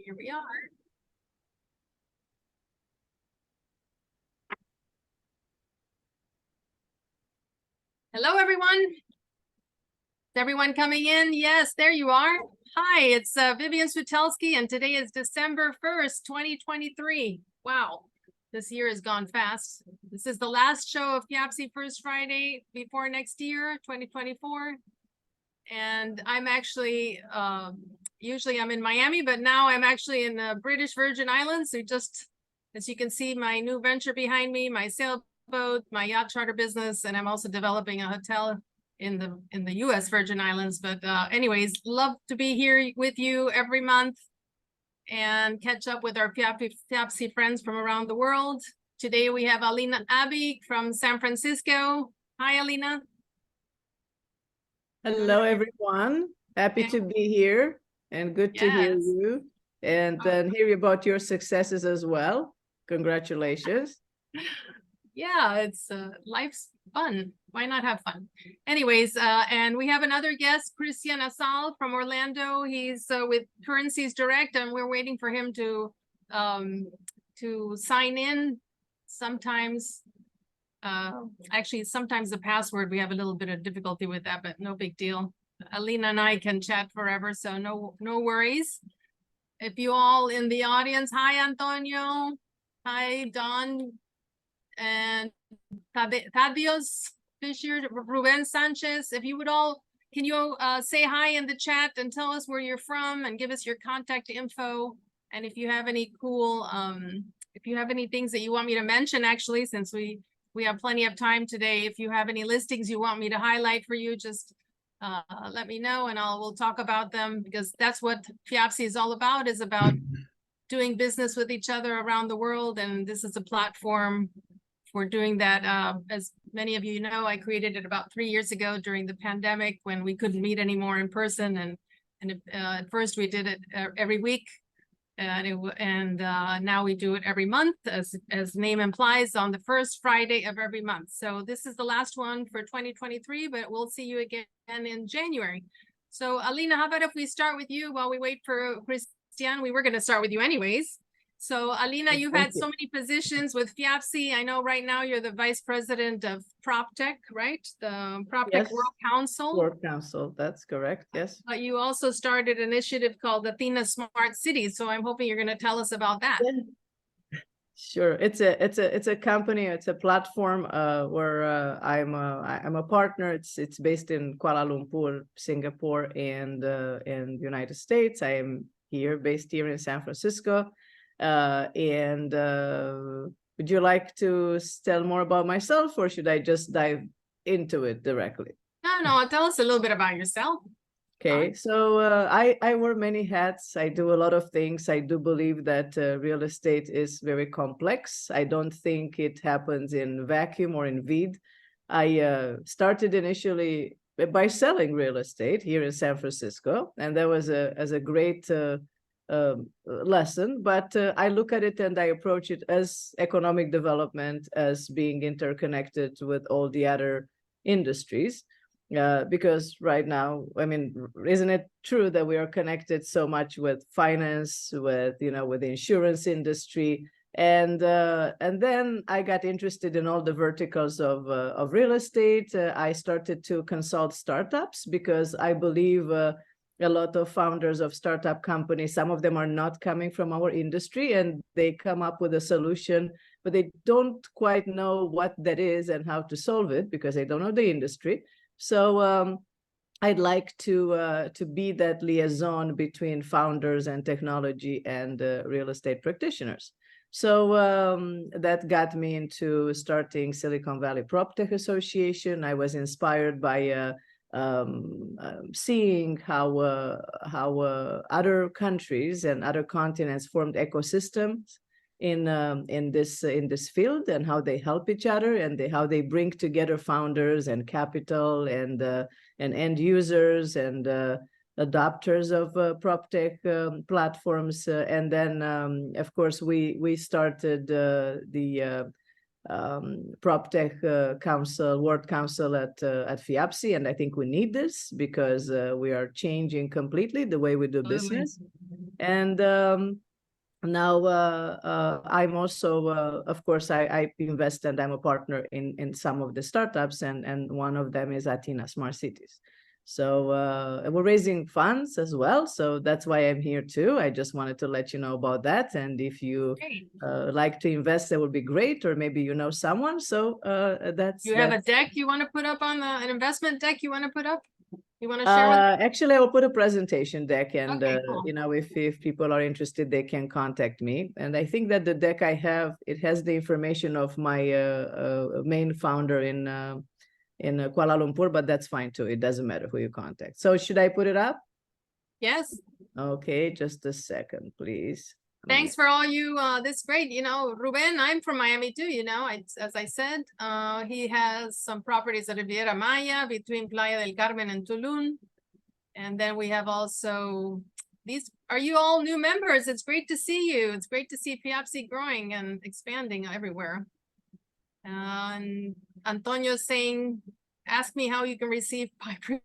Here we are. Hello, everyone. Is everyone coming in? Yes, there you are. Hi, it's Vivian Switalski, and today is December 1st, 2023. Wow, this year has gone fast. This is the last show of FIABCI First Friday before next year, 2024. And I'm actually, usually I'm in Miami, but now I'm actually in the British Virgin Islands. So just, as you can see, my new venture behind me, my sailboat, my yacht charter business, and I'm also developing a hotel in the US Virgin Islands. But anyways, love to be here with you every month and catch up with our FIABCI friends from around the world. Today we have Alina Abig from San Francisco. Hi, Alina. Hello, everyone. Happy to be here and good to hear you and hear about your successes as well. Congratulations. Yeah, it's life's fun. Why not have fun? Anyways, and we have another guest, Christian Asal from Orlando. He's with Currencies Direct, and we're waiting for him to sign in. Sometimes actually, sometimes the password, we have a little bit of difficulty with that, but no big deal. Alina and I can chat forever, so no worries. If you all in the audience, hi, Antonio. Hi, Don. And Thaddeus Fisher, Ruben Sanchez. If you would all, can you say hi in the chat and tell us where you're from and give us your contact info? And if you have any cool, if you have any things that you want me to mention, actually, since we have plenty of time today. If you have any listings you want me to highlight for you, just let me know and we'll talk about them, because that's what FIABCI is all about, is about doing business with each other around the world. And this is a platform for doing that. As many of you know, I created it about 3 years ago during the pandemic when we couldn't meet anymore in person. And at first we did it every week. And now we do it every month, as name implies, on the first Friday of every month. So this is the last one for 2023, but we'll see you again in January. So Alina, how about if we start with you while we wait for Christian? We were going to start with you anyways. So Alina, you've had so many positions with FIABCI. I know right now you're the vice president of PropTech, right? The PropTech World Council. World Council, that's correct, yes. But you also started an initiative called Athena Smart Cities. So I'm hoping you're going to tell us about that. Sure, it's a company, it's a platform where I'm a partner. It's based in Kuala Lumpur, Singapore, and United States. I am based here in San Francisco. Would you like to tell more about myself, or should I just dive into it directly? No, tell us a little bit about yourself. Okay, so I wear many hats. I do a lot of things. I do believe that real estate is very complex. I don't think it happens in vacuum or in vid. I started initially by selling real estate here in San Francisco, and that was a great lesson. But I look at it and I approach it as economic development, as being interconnected with all the other industries. Because right now, I mean, isn't it true that we are connected so much with finance, with with the insurance industry, and then I got interested in all the verticals of real estate. I started to consult startups because I believe a lot of founders of startup companies, some of them are not coming from our industry, and they come up with a solution, but they don't quite know what that is and how to solve it because they don't know the industry. So I'd like to be that liaison between founders and technology and real estate practitioners. So that got me into starting Silicon Valley PropTech Association. I was inspired by seeing how other countries and other continents formed ecosystems in this field, and how they help each other, and how they bring together founders and capital and end users and adopters of PropTech platforms. And then of course we started the prop tech council, World Council at FIABCI, and I think we need this because we are changing completely the way we do business. And now I'm also, of course, I invest and I'm a partner in some of the startups, and one of them is Athena Smart Cities. So we're raising funds as well. So that's why I'm here too. I just wanted to let you know about that. And if you like to invest, that would be great. Or maybe you know someone. So that's. You have a deck you want to put up on an investment deck you want to put up? You want to share with us? Actually, I will put a presentation deck, and Okay, cool. you know, if people are interested, they can contact me. And I think that the deck I have, it has the information of my main founder in Kuala Lumpur, but that's fine too. It doesn't matter who you contact. So should I put it up? Yes. Okay, just a second, please. Thanks for all you, this great, you know, Ruben, I'm from Miami too, you know, as I said, he has some properties at Riviera Maya between Playa del Carmen and Tulum. And then we have also these, are you all new members? It's great to see you. It's great to see FIABCI growing and expanding everywhere. And Antonio's saying, ask me how you can receive 5%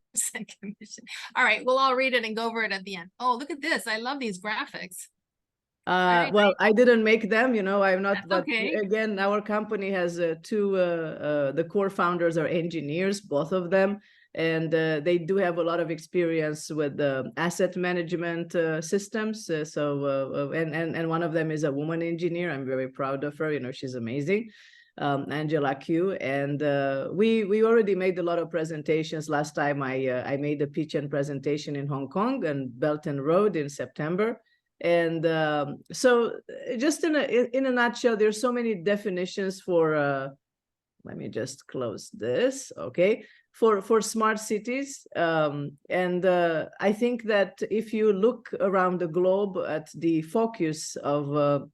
commission. All right, we'll all read it and go over it at the end. Oh, look at this. I love these graphics. Well, I didn't make them, you know, I'm not, That's but okay. again, our company has two, the core founders are engineers, both of them, and they do have a lot of experience with asset management systems. And one of them is a woman engineer. I'm very proud of her, you know, she's amazing. Angela Q, and we already made a lot of presentations. Last time I made a pitch and presentation in Hong Kong and Belt and Road in September. And so just in a nutshell, there's so many definitions for, let me just close this, okay, for smart cities. And I think that if you look around the globe at the focus of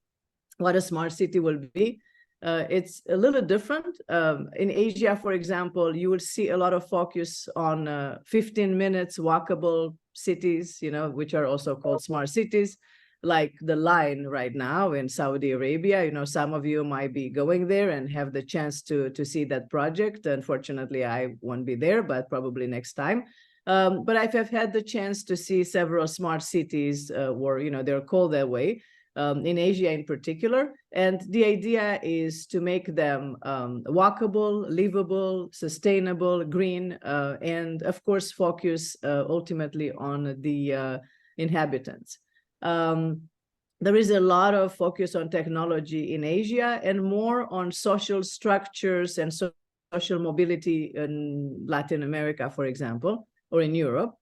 what a smart city will be, it's a little different. In Asia, for example, you will see a lot of focus on 15 minutes walkable cities, you know, which are also called smart cities, like the Line right now in Saudi Arabia. You know, some of you might be going there and have the chance to see that project. Unfortunately, I won't be there, but probably next time. But I've had the chance to see several smart cities where, you know, they're called that way. In Asia in particular. And the idea is to make them walkable, livable, sustainable, green, and of course, focus ultimately on the inhabitants. There is a lot of focus on technology in Asia and more on social structures and social mobility in Latin America, for example, or in Europe.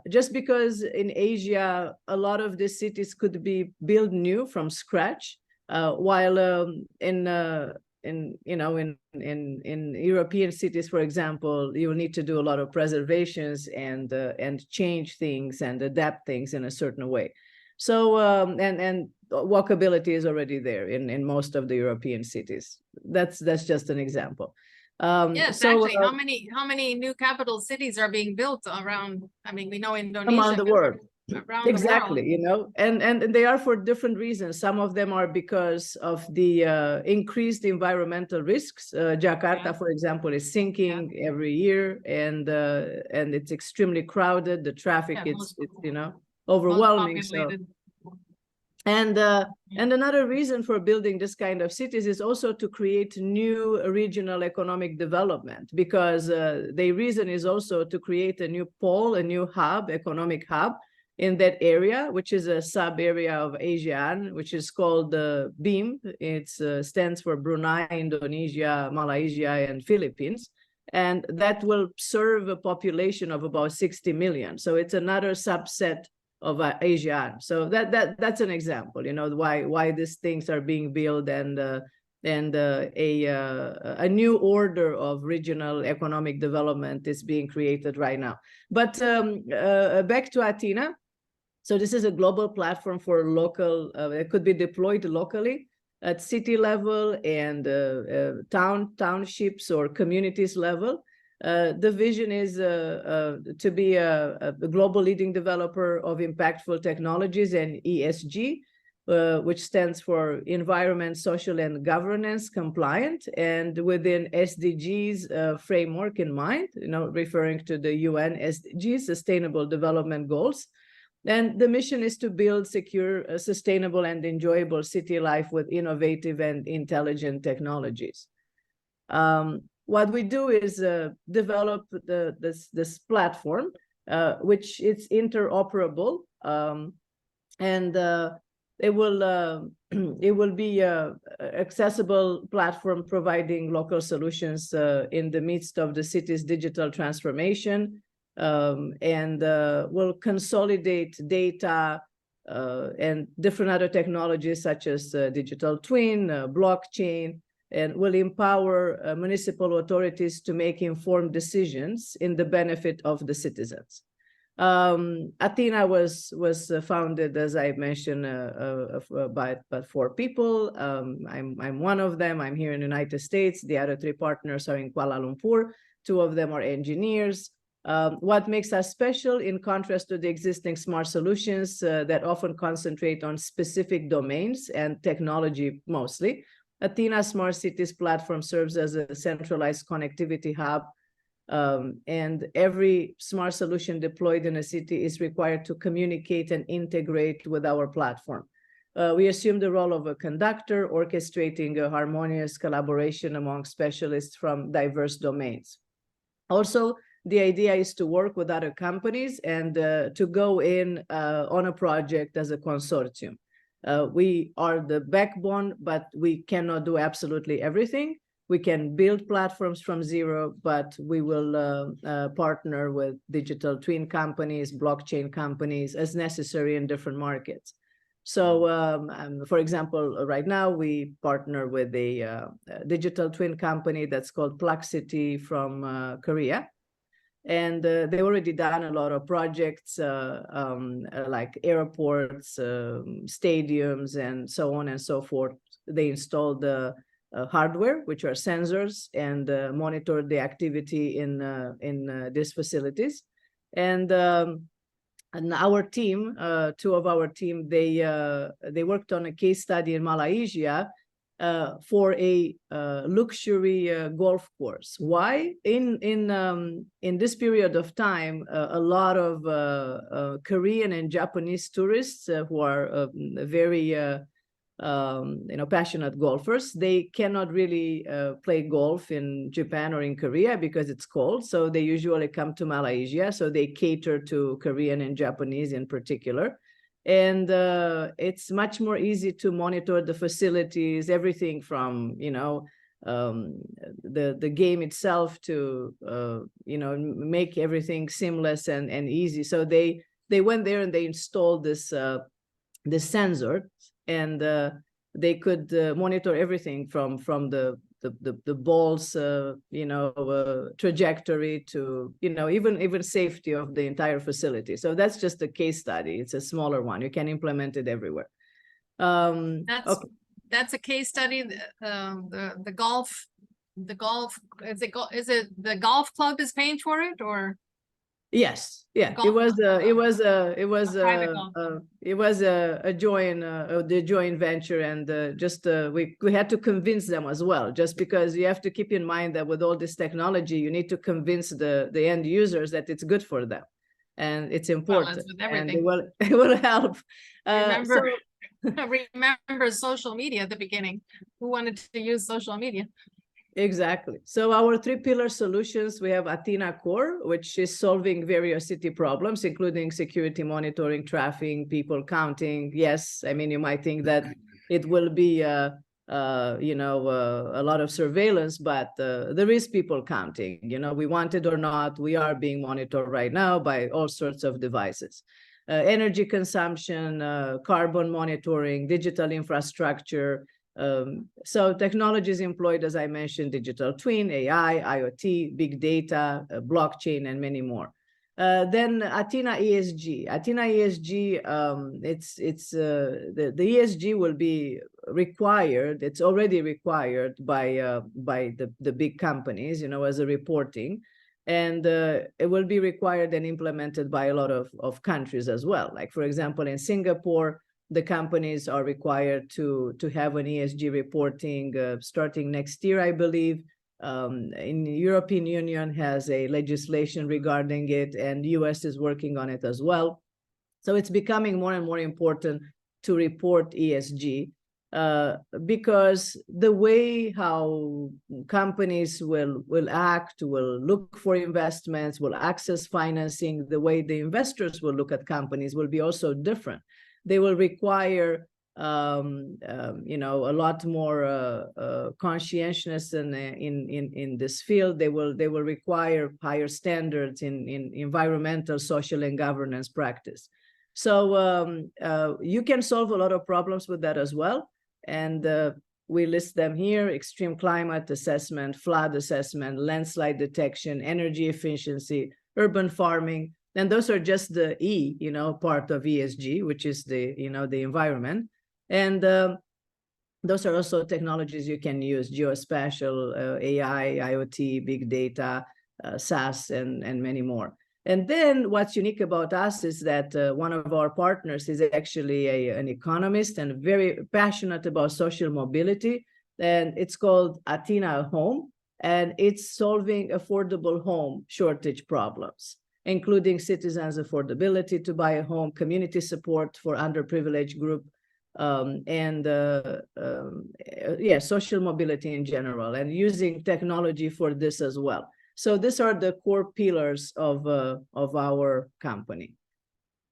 Just because in Asia, a lot of the cities could be built new from scratch, while in European cities, for example, you will need to do a lot of preservations and change things and adapt things in a certain way. So and walkability is already there in most of the European cities. That's just an example. Yes, so, actually, how many new capital cities are being built around? I mean, we know Indonesia. Around the world. Around Exactly, the world. you know, and they are for different reasons. Some of them are because of the increased environmental risks. Jakarta, for example, is sinking every year, and it's extremely crowded. The traffic it's you know, overwhelming. So. And another reason for building this kind of cities is also to create new regional economic development, because the reason is also to create a new pole, a new hub, economic hub in that area, which is a sub area of ASEAN, which is called BIM. It stands for Brunei, Indonesia, Malaysia, and Philippines. And that will serve a population of about 60 million. So it's another subset of ASEAN. So that's an example, you know, why these things are being built, and a new order of regional economic development is being created right now. But back to Athena. So this is a global platform for local, it could be deployed locally at city level and townships or communities level. The vision is to be a global leading developer of impactful technologies and ESG. which stands for Environment, Social, and Governance Compliant, and within SDGs framework in mind, referring to the UN SDGs, Sustainable Development Goals. And the mission is to build secure, sustainable, and enjoyable city life with innovative and intelligent technologies. What we do is develop this platform, which is interoperable, and it will be an accessible platform providing local solutions in the midst of the city's digital transformation, and will consolidate data and different other technologies such as digital twin, blockchain, and will empower municipal authorities to make informed decisions in the benefit of the citizens. Athena was founded, as I mentioned, by 4 people. I'm one of them. I'm here in the United States. The other 3 partners are in Kuala Lumpur. 2 of them are engineers. What makes us special, in contrast to the existing smart solutions that often concentrate on specific domains and technology mostly, Athena Smart Cities platform serves as a centralized connectivity hub, and every smart solution deployed in a city is required to communicate and integrate with our platform. We assume the role of a conductor, orchestrating a harmonious collaboration among specialists from diverse domains. Also, the idea is to work with other companies and to go in on a project as a consortium. We are the backbone, but we cannot do absolutely everything. We can build platforms from zero, but we will partner with digital twin companies, blockchain companies as necessary in different markets. So, for example, right now we partner with a digital twin company that's called Pluxity from Korea. And they've already done a lot of projects like airports, stadiums, and so on and so forth. They installed the hardware, which are sensors, and monitor the activity in these facilities. And our team, 2 of our team, they worked on a case study in Malaysia for a luxury golf course. Why? In this period of time, a lot of Korean and Japanese tourists who are very passionate golfers, they cannot really play golf in Japan or in Korea because it's cold. So they usually come to Malaysia. So they cater to Korean and Japanese in particular. And it's much more easy to monitor the facilities, everything from, the game itself to, make everything seamless and easy. So they went there and they installed this sensor, and they could monitor everything from the ball's trajectory to even safety of the entire facility. So that's just a case study. It's a smaller one. You can implement it everywhere. That's a case study. The golf is it the golf club is paying for it, or? Yes, yeah, it was a joint venture, and we had to convince them as well, just because you have to keep in mind that with all this technology, you need to convince the end users that it's good for them, and it's important. Well, with everything. And it will help. Remember social media at the beginning. Who wanted to use social media? Exactly. So our 3-pillar solutions, we have Athena Core, which is solving various city problems, including security monitoring, traffic, people counting. Yes, I mean, you might think that it will be, a lot of surveillance, but there is people counting. We want it or not, we are being monitored right now by all sorts of devices. Energy consumption, carbon monitoring, digital infrastructure. So technologies employed, as I mentioned, digital twin, AI, IoT, big data, blockchain, and many more. Then Athena ESG. Athena ESG, the ESG will be required. It's already required by the big companies, as a reporting. And it will be required and implemented by a lot of countries as well. Like, for example, in Singapore, the companies are required to have an ESG reporting starting next year, I believe. In the European Union has a legislation regarding it, and US is working on it as well. So it's becoming more and more important to report ESG because the way how companies will act, will look for investments, will access financing, the way the investors will look at companies will be also different. They will require a lot more conscientiousness in this field. They will require higher standards in environmental, social, and governance practice. So you can solve a lot of problems with that as well. And we list them here: extreme climate assessment, flood assessment, landslide detection, energy efficiency, urban farming. And those are just the E, part of ESG, which is the environment. And those are also technologies you can use: geospatial, AI, IoT, big data, SaaS, and many more. And then what's unique about us is that one of our partners is actually an economist and very passionate about social mobility. And it's called Athena Home, and it's solving affordable home shortage problems, including citizens' affordability to buy a home, community support for underprivileged group, social mobility in general, and using technology for this as well. So these are the core pillars of our company.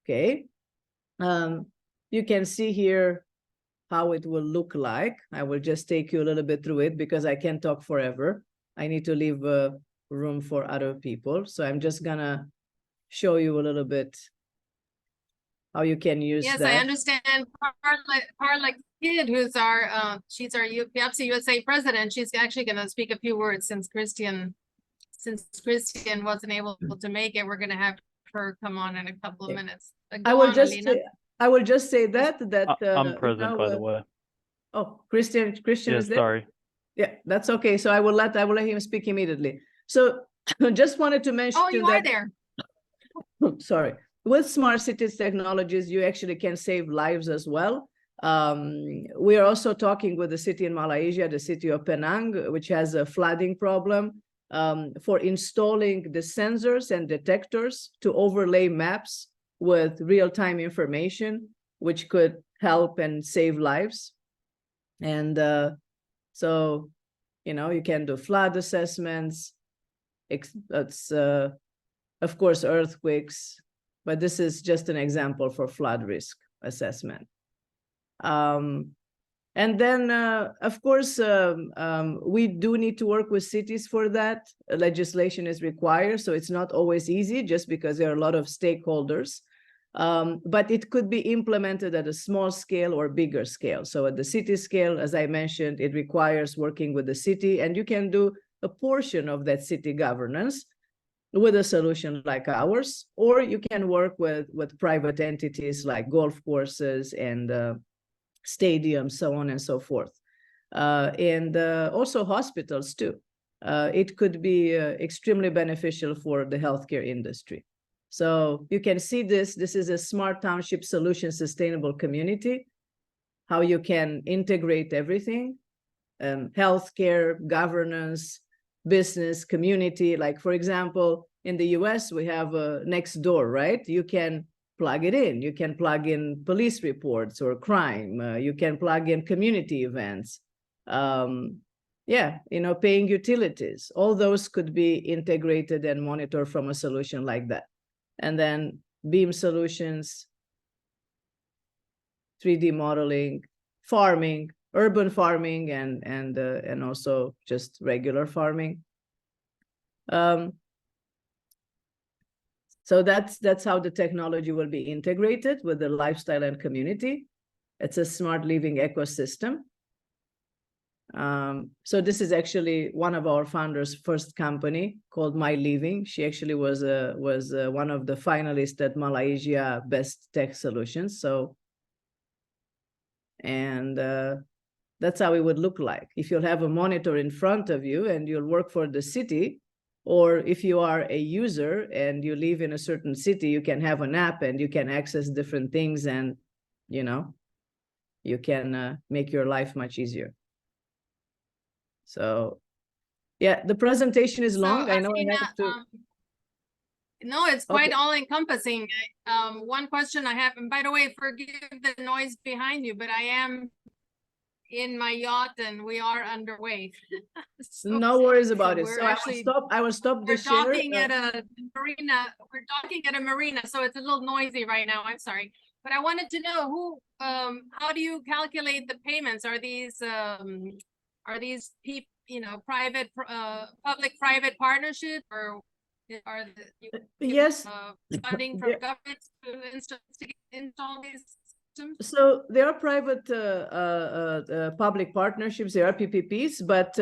Okay, you can see here how it will look like. I will just take you a little bit through it because I can't talk forever. I need to leave room for other people. So I'm just gonna show you a little bit how you can use that. Yes, I understand. Carla Kidd, who's she's our FIABCI USA president. She's actually going to speak a few words since Christian wasn't able to make it. We're going to have her come on in a couple of minutes. I will just say that I'm present, by the way. Oh, Christian Yeah, is there? sorry. Yeah, that's okay. So I will let him speak immediately. So just wanted to mention. Oh, you are there. Sorry. With smart cities technologies, you actually can save lives as well. We are also talking with the city in Malaysia, the city of Penang, which has a flooding problem, for installing the sensors and detectors to overlay maps with real-time information, which could help and save lives. And so, you can do flood assessments. It's, of course, earthquakes, but this is just an example for flood risk assessment. And then, of course, we do need to work with cities for that. Legislation is required, so it's not always easy just because there are a lot of stakeholders. But it could be implemented at a small scale or bigger scale. So at the city scale, as I mentioned, it requires working with the city, and you can do a portion of that city governance with a solution like ours, or you can work with private entities like golf courses and stadiums, so on and so forth. And also hospitals too. It could be extremely beneficial for the healthcare industry. So you can see this is a smart township solution sustainable community, how you can integrate everything, healthcare, governance, business, community. Like, for example, in the US, we have Nextdoor, right? You can plug it in. You can plug in police reports or crime. You can plug in community events. Paying utilities. All those could be integrated and monitored from a solution like that. And then BEAM solutions, 3D modeling, farming, urban farming, and also just regular farming. So that's how the technology will be integrated with the lifestyle and community. It's a smart living ecosystem. So this is actually one of our founders' first company called My Living. She actually was one of the finalists at Malaysia Best Tech Solutions. So, and that's how it would look like. If you'll have a monitor in front of you and you'll work for the city, or if you are a user and you live in a certain city, you can have an app and you can access different things and, you can make your life much easier. So yeah, the presentation is So, long. I know I Athena, have to. no, it's quite Okay. all encompassing. One question I have, and by the way, forgive the noise behind you, but I am in my yacht and we are underway. So- No worries about so it. we're So actually, I will stop the we're share. docking at a marina. We're docking at a marina, so it's a little noisy right now. I'm sorry. But I wanted to know who, how do you calculate the payments? Are these private, public-private partnership, or are Yes. funding from government to install these systems? So there are private public partnerships, there are PPPs, but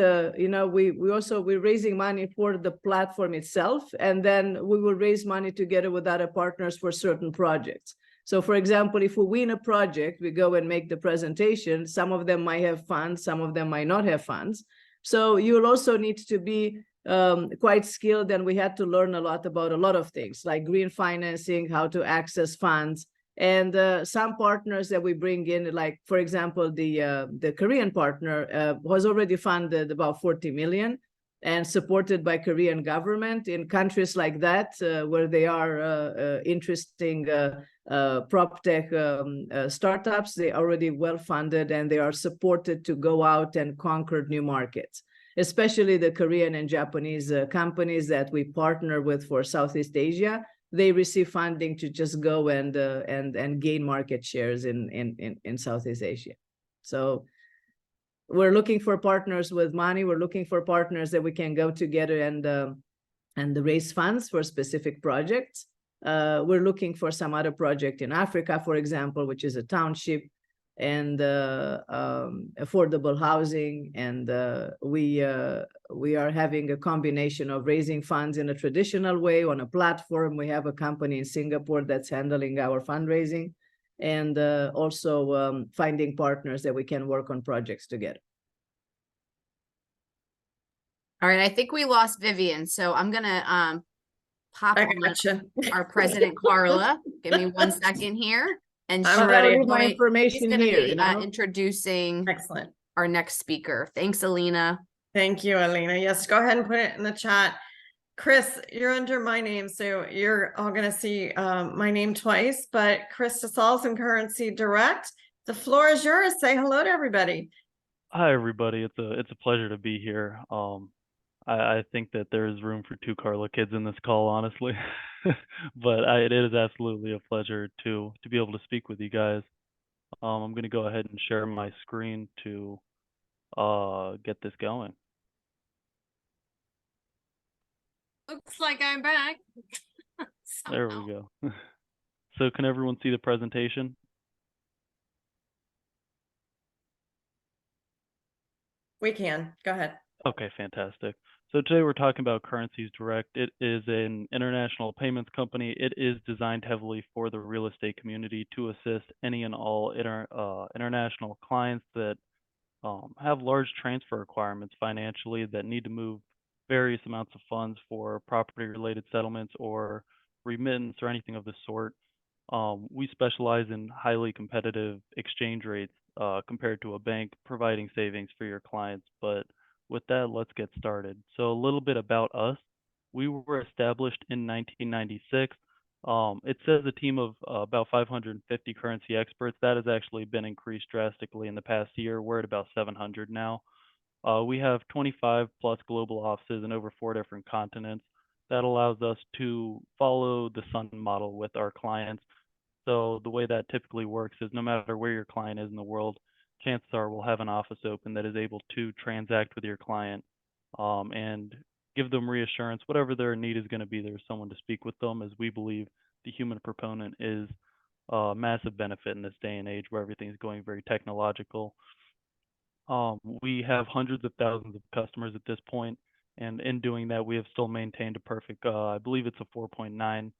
we're raising money for the platform itself, and then we will raise money together with other partners for certain projects. So for example, if we win a project, we go and make the presentation. Some of them might have funds, some of them might not have funds. So you'll also need to be quite skilled, and we had to learn a lot about a lot of things like green financing, how to access funds. And some partners that we bring in, like, for example, the Korean partner was already funded about 40 million and supported by Korean government in countries like that, where they are interesting prop tech startups. They are already well funded and they are supported to go out and conquer new markets, especially the Korean and Japanese companies that we partner with for Southeast Asia. They receive funding to just go and gain market shares in Southeast Asia. So we're looking for partners with money. We're looking for partners that we can go together and raise funds for specific projects. We're looking for some other project in Africa, for example, which is a township and affordable housing. And we are having a combination of raising funds in a traditional way on a platform. We have a company in Singapore that's handling our fundraising, and also finding partners that we can work on projects together. All right, I think we lost Vivian, so I'm gonna pop I on gotcha. our president Carla. Give me 1 second here, and I'm she's ready. gonna Leave my she's information gonna here, be you know? introducing Excellent. our next speaker. Thanks, Alina. Thank you, Alina. Yes, go ahead and put it in the chat. Chris, you're under my name, so you're all going to see my name twice, but Chris DeSalles and Currency Direct, the floor is yours. Say hello to everybody. Hi, everybody. It's a pleasure to be here. I think that there is room for 2 Carla kids in this call, honestly. But it is absolutely a pleasure to be able to speak with you guys. I'm going to go ahead and share my screen to get this going. Looks like I'm back. There we go. So can everyone see the presentation? We can. Go ahead. Okay, fantastic. So today we're talking about Currencies Direct. It is an international payments company. It is designed heavily for the real estate community to assist any and all international clients that have large transfer requirements financially, that need to move various amounts of funds for property-related settlements or remittance or anything of the sort. We specialize in highly competitive exchange rates compared to a bank, providing savings for your clients. But with that, let's get started. So a little bit about us. We were established in 1996. It says a team of about 550 currency experts. That has actually been increased drastically in the past year. We're at about 700 now. We have 25 plus global offices in over 4 different continents. That allows us to follow the sun model with our clients. So the way that typically works is no matter where your client is in the world, chances are we'll have an office open that is able to transact with your client and give them reassurance. Whatever their need is going to be, there's someone to speak with them, as we believe the human proponent is a massive benefit in this day and age where everything is going very technological. We have hundreds of thousands of customers at this point, and in doing that, we have still maintained a perfect, I believe it's a 4.9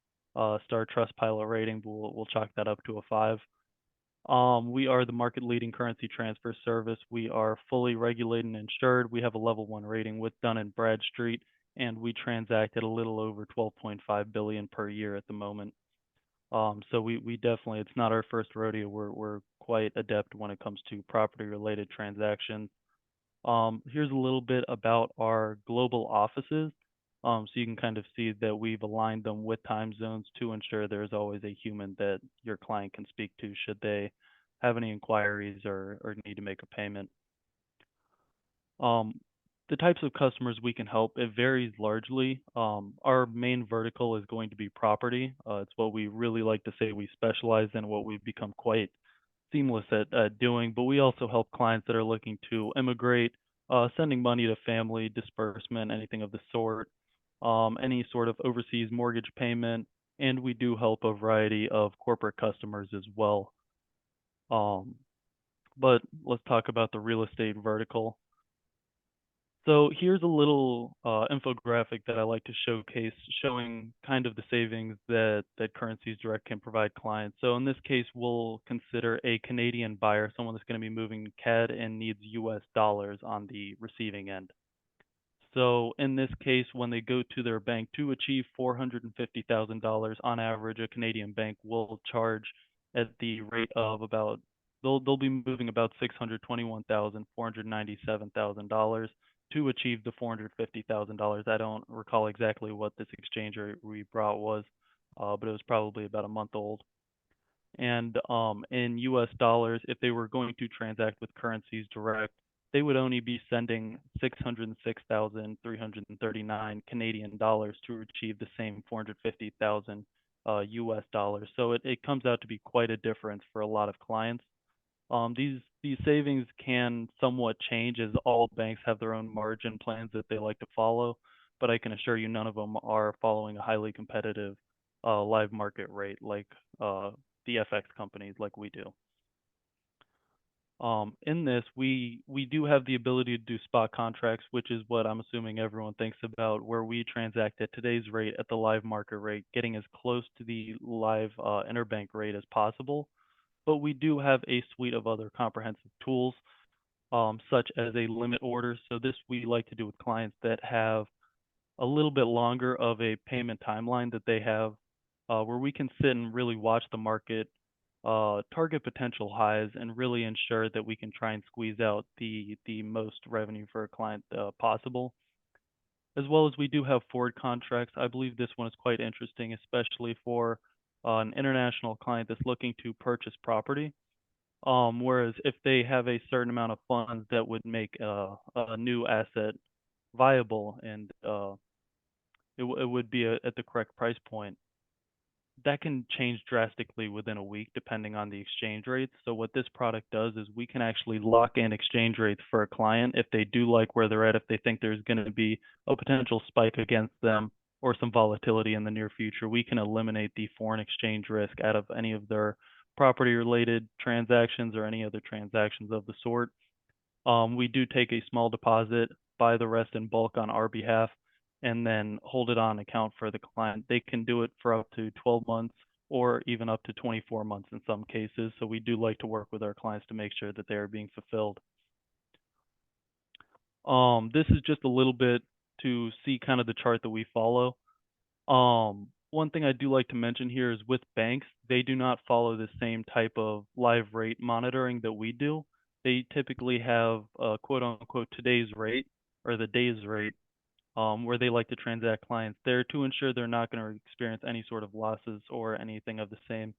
star Trustpilot rating, but we'll chalk that up to a 5. We are the market leading currency transfer service. We are fully regulated and insured. We have a level 1 rating with Dun & Bradstreet, and we transact at a little over 12.5 billion per year at the moment. So we definitely, it's not our first rodeo. We're quite adept when it comes to property related transactions. Here's a little bit about our global offices. So you can kind of see that we've aligned them with time zones to ensure there's always a human that your client can speak to should they have any inquiries or need to make a payment. Um, the types of customers we can help, it varies largely. Our main vertical is going to be property. It's what we really like to say we specialize in, what we've become quite seamless at doing, but we also help clients that are looking to immigrate, sending money to family, disbursement, anything of the sort, any sort of overseas mortgage payment, and we do help a variety of corporate customers as well. But let's talk about the real estate vertical. So here's a little infographic that I like to showcase, showing kind of the savings that Currencies Direct can provide clients. So in this case, we'll consider a Canadian buyer, someone that's going to be moving CAD and needs US dollars on the receiving end. So in this case, when they go to their bank to achieve $450,000 on average, a Canadian bank will charge at the rate of about they'll be moving about $621,497,000 to achieve the $450,000. I don't recall exactly what this exchange rate we brought was, but it was probably about a month old. And in US dollars, if they were going to transact with Currencies Direct, they would only be sending 606,339 Canadian dollars to achieve the same 450,000 US dollars. So it comes out to be quite a difference for a lot of clients. These savings can somewhat change as all banks have their own margin plans that they like to follow, but I can assure you none of them are following a highly competitive live market rate like the FX companies like we do. In this, we do have the ability to do spot contracts, which is what I'm assuming everyone thinks about, where we transact at today's rate at the live market rate, getting as close to the live interbank rate as possible. But we do have a suite of other comprehensive tools, such as a limit order. So this we like to do with clients that have a little bit longer of a payment timeline that they have, where we can sit and really watch the market, target potential highs, and really ensure that we can try and squeeze out the most revenue for a client possible. As well as we do have forward contracts. I believe this one is quite interesting, especially for an international client that's looking to purchase property. Whereas if they have a certain amount of funds that would make a new asset viable and it would be at the correct price point, that can change drastically within a week depending on the exchange rates. So what this product does is we can actually lock in exchange rates for a client if they do like where they're at, if they think there's going to be a potential spike against them or some volatility in the near future. We can eliminate the foreign exchange risk out of any of their property related transactions or any other transactions of the sort. We do take a small deposit, buy the rest in bulk on our behalf, and then hold it on account for the client. They can do it for up to 12 months or even up to 24 months in some cases. So we do like to work with our clients to make sure that they are being fulfilled. This is just a little bit to see kind of the chart that we follow. One thing I do like to mention here is with banks, they do not follow the same type of live rate monitoring that we do. They typically have quote unquote today's rate or the day's rate, where they like to transact clients there to ensure they're not going to experience any sort of losses or anything of the same.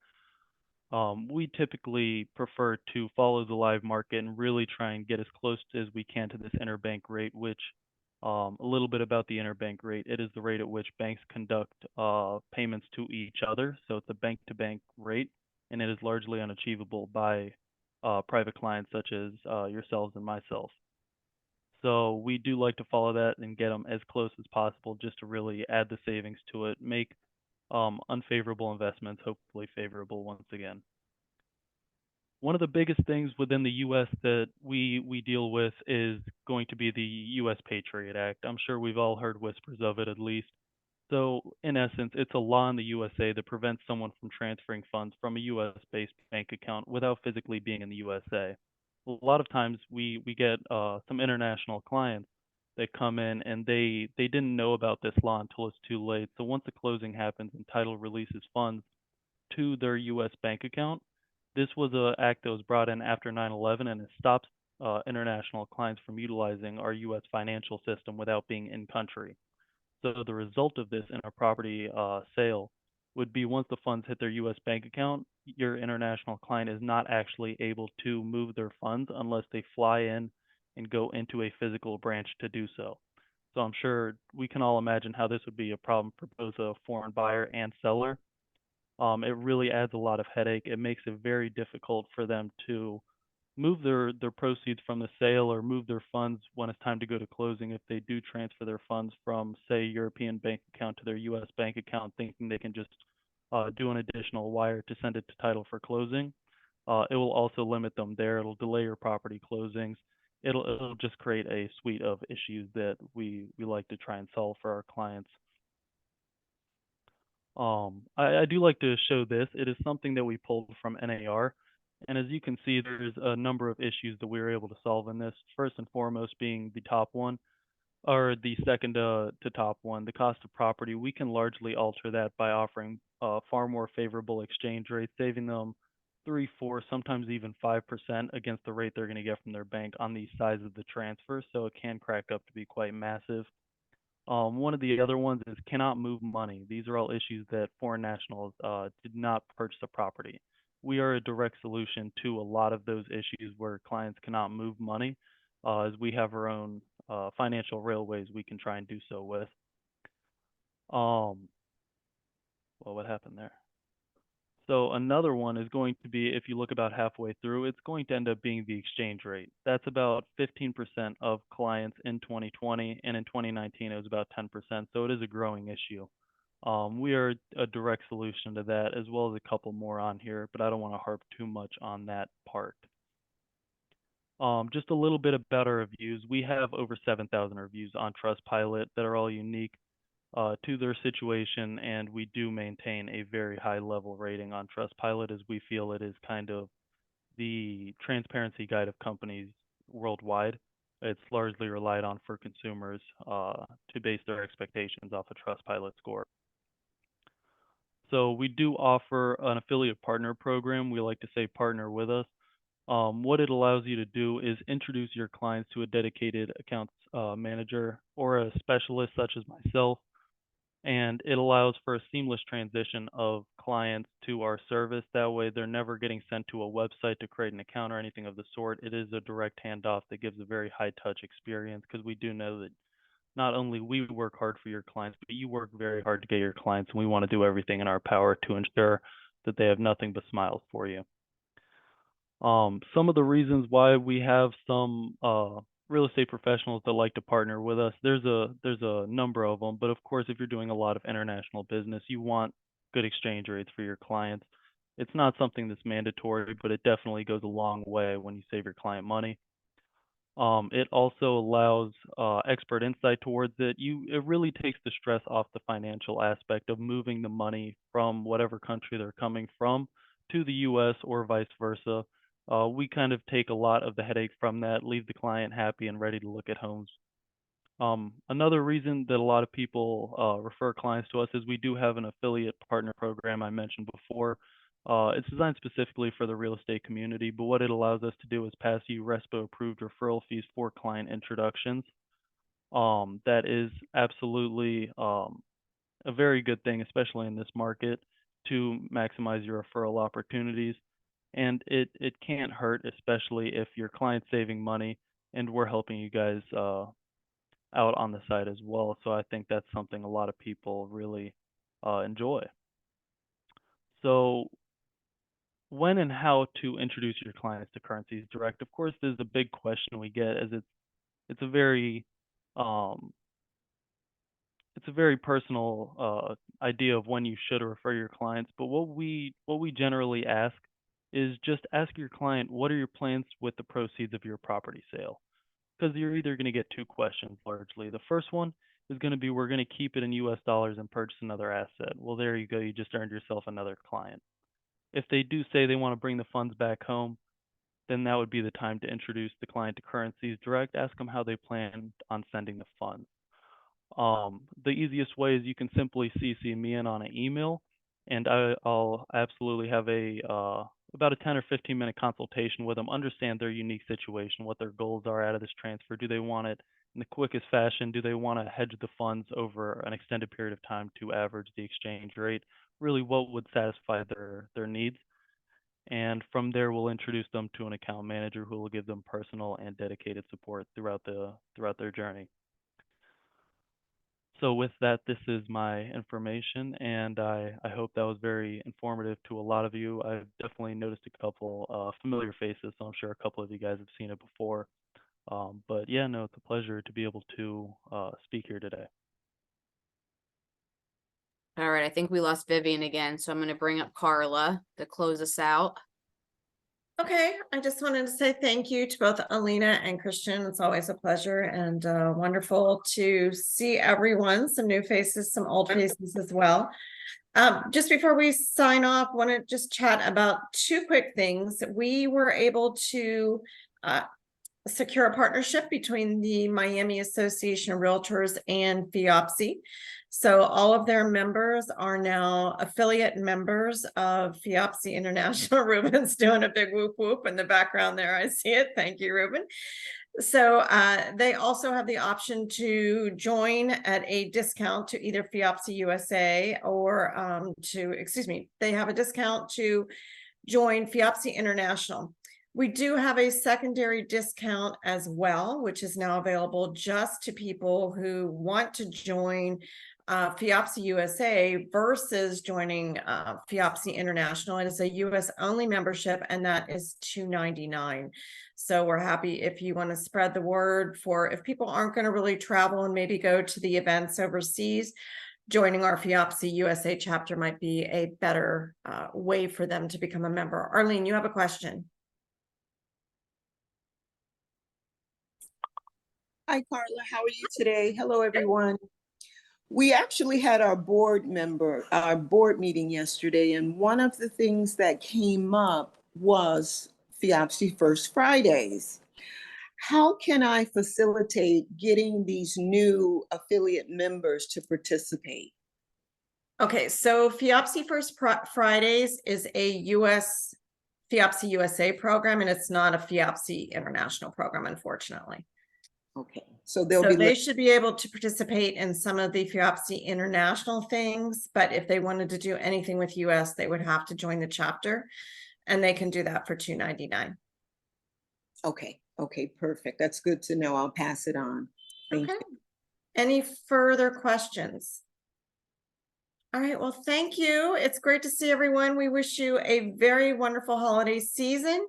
We typically prefer to follow the live market and really try and get as close as we can to this interbank rate, which a little bit about the interbank rate. It is the rate at which banks conduct payments to each other. So it's a bank-to-bank rate, and it is largely unachievable by private clients such as yourselves and myself. So we do like to follow that and get them as close as possible just to really add the savings to it, make unfavorable investments hopefully favorable once again. One of the biggest things within the U.S. that we deal with is going to be the U.S. Patriot Act. I'm sure we've all heard whispers of it at least. So in essence, it's a law in the USA that prevents someone from transferring funds from a U.S.-based bank account without physically being in the USA. A lot of times we get some international clients that come in and they didn't know about this law until it's too late. So once the closing happens and title releases funds, to their U.S. bank account. This was an act that was brought in after 9/11, and it stops international clients from utilizing our U.S. financial system without being in country. So the result of this in a property sale would be once the funds hit their U.S. bank account, your international client is not actually able to move their funds unless they fly in and go into a physical branch to do so. So I'm sure we can all imagine how this would be a problem for both a foreign buyer and seller. It really adds a lot of headache. It makes it very difficult for them to move their proceeds from the sale or move their funds when it's time to go to closing if they do transfer their funds from, say, European bank account to their U.S. bank account, thinking they can just do an additional wire to send it to title for closing. It will also limit them there. It'll delay your property closings. It'll just create a suite of issues that we like to try and solve for our clients. I do like to show this. It is something that we pulled from NAR. And as you can see, there's a number of issues that we were able to solve in this. First and foremost being the top one, or the second to top one, the cost of property. We can largely alter that by offering far more favorable exchange rates, saving them 3, 4, sometimes even 5% against the rate they're going to get from their bank on the size of the transfer. So it can crack up to be quite massive. One of the other ones is cannot move money. These are all issues that foreign nationals did not purchase a property. We are a direct solution to a lot of those issues where clients cannot move money, as we have our own financial railways we can try and do so with. Well, what happened there? So another one is going to be, if you look about halfway through, it's going to end up being the exchange rate. That's about 15% of clients in 2020, and in 2019 it was about 10%. So it is a growing issue. We are a direct solution to that, as well as a couple more on here, but I don't want to harp too much on that part. Just a little bit about our reviews. We have over 7,000 reviews on Trustpilot that are all unique to their situation, and we do maintain a very high level rating on Trustpilot, as we feel it is kind of the transparency guide of companies worldwide. It's largely relied on for consumers to base their expectations off a Trustpilot score. So we do offer an affiliate partner program. We like to say partner with us. What it allows you to do is introduce your clients to a dedicated accounts manager or a specialist such as myself, and it allows for a seamless transition of clients to our service. That way they're never getting sent to a website to create an account or anything of the sort. It is a direct handoff that gives a very high touch experience, because we do know that not only we work hard for your clients, but you work very hard to get your clients, and we want to do everything in our power to ensure that they have nothing but smiles for you. Some of the reasons why we have some real estate professionals that like to partner with us, there's a number of them, but of course, if you're doing a lot of international business, you want good exchange rates for your clients. It's not something that's mandatory, but it definitely goes a long way when you save your client money. It also allows expert insight towards it. It really takes the stress off the financial aspect of moving the money from whatever country they're coming from to the U.S. or vice versa. We kind of take a lot of the headache from that, leave the client happy and ready to look at homes. Another reason that a lot of people refer clients to us is we do have an affiliate partner program I mentioned before. It's designed specifically for the real estate community, but what it allows us to do is pass you RESPO-approved referral fees for client introductions. That is absolutely a very good thing, especially in this market, to maximize your referral opportunities. And it can't hurt, especially if your client's saving money and we're helping you guys out on the side as well. So I think that's something a lot of people really enjoy. So when and how to introduce your clients to Currencies Direct? Of course, there's a big question we get, as it's a very personal idea of when you should refer your clients. But what we generally ask is just ask your client, what are your plans with the proceeds of your property sale? Because you're either going to get two questions largely. The first one is going to be, we're going to keep it in US dollars and purchase another asset. Well, there you go. You just earned yourself another client. If they do say they want to bring the funds back home, then that would be the time to introduce the client to Currencies Direct. Ask them how they plan on sending the funds. The easiest way is you can simply CC me in on an email. And I'll absolutely have a about a 10 or 15-minute consultation with them, understand their unique situation, what their goals are out of this transfer. Do they want it in the quickest fashion? Do they want to hedge the funds over an extended period of time to average the exchange rate? Really, what would satisfy their needs? And from there, we'll introduce them to an account manager who will give them personal and dedicated support throughout their journey. So with that, this is my information, and I hope that was very informative to a lot of you. I've definitely noticed a couple familiar faces, so I'm sure a couple of you guys have seen it before. But yeah, no, it's a pleasure to be able to speak here today. All right, I think we lost Vivian again, so I'm going to bring up Carla to close us out. Okay, I just wanted to say thank you to both Alina and Christian. It's always a pleasure and wonderful to see everyone, some new faces, some old faces as well. Just before we sign off, want to just chat about two quick things. We were able to secure a partnership between the Miami Association of Realtors and FIABCI. So all of their members are now affiliate members of FIABCI International. Ruben's doing a big whoop whoop in the background there. I see it. Thank you, Ruben. So they also have the option to join at a discount to either FIABCI USA or they have a discount to join FIABCI International. We do have a secondary discount as well, which is now available just to people who want to join FIABCI USA versus joining FIABCI International. It is a US only membership, and that is $299. So we're happy if you want to spread the word for if people aren't going to really travel and maybe go to the events overseas, joining our FIABCI USA chapter might be a better way for them to become a member. Arlene, you have a question. Hi, Carla. How are you today? Hello, everyone. We actually had our board meeting yesterday, and one of the things that came up was FIABCI First Fridays. How can I facilitate getting these new affiliate members to participate? Okay, so FIABCI First Fridays is a US FIABCI USA program, and it's not a FIABCI International program, unfortunately. Okay, so they should be able to participate in some of the FIABCI International things, but if they wanted to do anything with US, they would have to join the chapter, and they can do that for $299. Okay, perfect. That's good to know. I'll pass it on. Thank you. Any further questions? All right, well, thank you. It's great to see everyone. We wish you a very wonderful holiday season.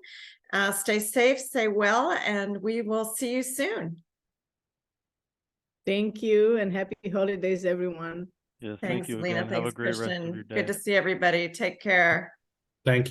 Stay safe, stay well, and we will see you soon. Thank you, and happy holidays, everyone. Yes, Thanks, thank you Lena. again. Have a Thanks, great rest of Christian. your day. Good to see everybody. Take care. Thank you.